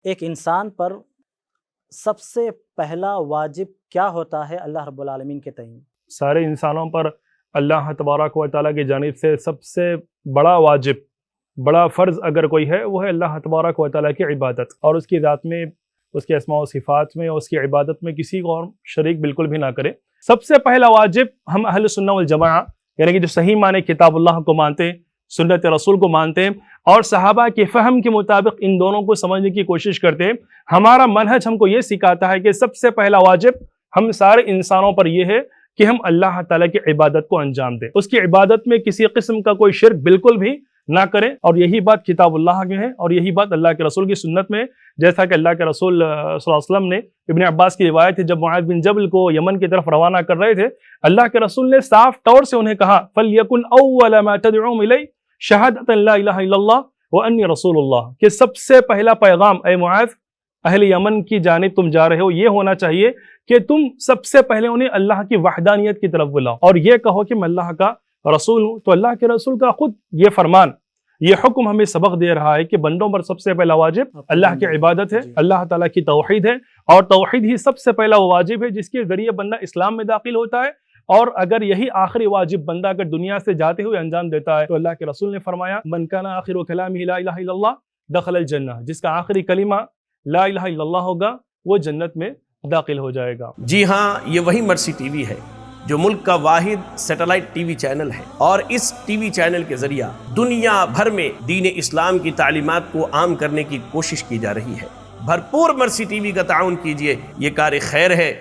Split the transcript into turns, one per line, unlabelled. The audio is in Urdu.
ایک انسان پر سب سے پہلا واجب کیا ہوتا ہے اللہ رب العالمین کے تئیں؟
سارے انسانوں پر اللہ تبارک و تعالیٰ کی جانب سے سب سے بڑا واجب، بڑا فرض اگر کوئی ہے وہ ہے اللہ تبارک و تعالیٰ کی عبادت، اور اس کی ذات میں، اس کے اسماء و صفات میں، اس کی عبادت میں کسی کو اور شریک بالکل بھی نہ کرے۔ سب سے پہلا واجب ہم اہل سنہ والجماعہ یعنی کہ جو صحیح معنی کتاب اللہ کو مانتے ہیں، سنت رسول کو مانتے ہیں اور صحابہ کے فہم کے مطابق ان دونوں کو سمجھنے کی کوشش کرتے ہیں، ہمارا منہج ہم کو یہ سکھاتا ہے کہ سب سے پہلا واجب ہم سارے انسانوں پر یہ ہے کہ ہم اللہ تعالیٰ کی عبادت کو انجام دیں، اس کی عبادت میں کسی قسم کا کوئی شرک بالکل بھی نہ کریں، اور یہی بات کتاب اللہ میں ہے اور یہی بات اللہ کے رسول کی سنت میں، جیسا کہ اللہ کے رسول صلی اللہ علیہ وسلم نے، ابن عباس کی روایت ہے، جب معاذ بن جبل کو یمن کی طرف روانہ کر رہے تھے، اللہ کے رسول نے صاف طور سے انہیں کہا فَلْيَكُنْ أَوَّلَ مَا تَدْعُوهُمْ إِلَيْهِ شَهَادَةَ لَا إِلَهَ إِلَّا اللَّهُ وَأَنِّي رَسُولُ اللَّهِ، کہ سب سے پہلا پیغام اے معاذ اہل یمن کی جانب تم جا رہے ہو یہ ہونا چاہیے کہ تم سب سے پہلے انہیں اللہ کی وحدانیت کی طرف بلاؤ اور یہ کہو کہ میں اللہ کا رسول ہوں۔ تو اللہ کے رسول کا خود یہ فرمان، یہ حکم ہمیں سبق دے رہا ہے کہ بندوں پر سب سے پہلا واجب اللہ کی عبادت ہے، اللہ تعالیٰ کی توحید ہے، اور توحید ہی سب سے پہلا وہ واجب ہے جس کے ذریعے بندہ اسلام میں داخل ہوتا ہے، اور اگر یہی آخری واجب بندہ اگر دنیا سے جاتے ہوئے انجام دیتا ہے تو اللہ کے رسول نے فرمایا من کان آخر کلامہ لا الہ الا اللہ دخل الجنہ، جس کا آخری کلمہ لا الہ الا اللہ ہوگا وہ جنت میں داخل ہو جائے گا۔
جی ہاں، یہ وہی مرسی ٹی وی ہے جو ملک کا واحد سیٹلائٹ ٹی وی چینل ہے، اور اس ٹی وی چینل کے ذریعہ دنیا بھر میں دین اسلام کی تعلیمات کو عام کرنے کی کوشش کی جا رہی ہے۔ بھرپور مرسی ٹی وی کا تعاون کیجئے، یہ کار خیر ہے۔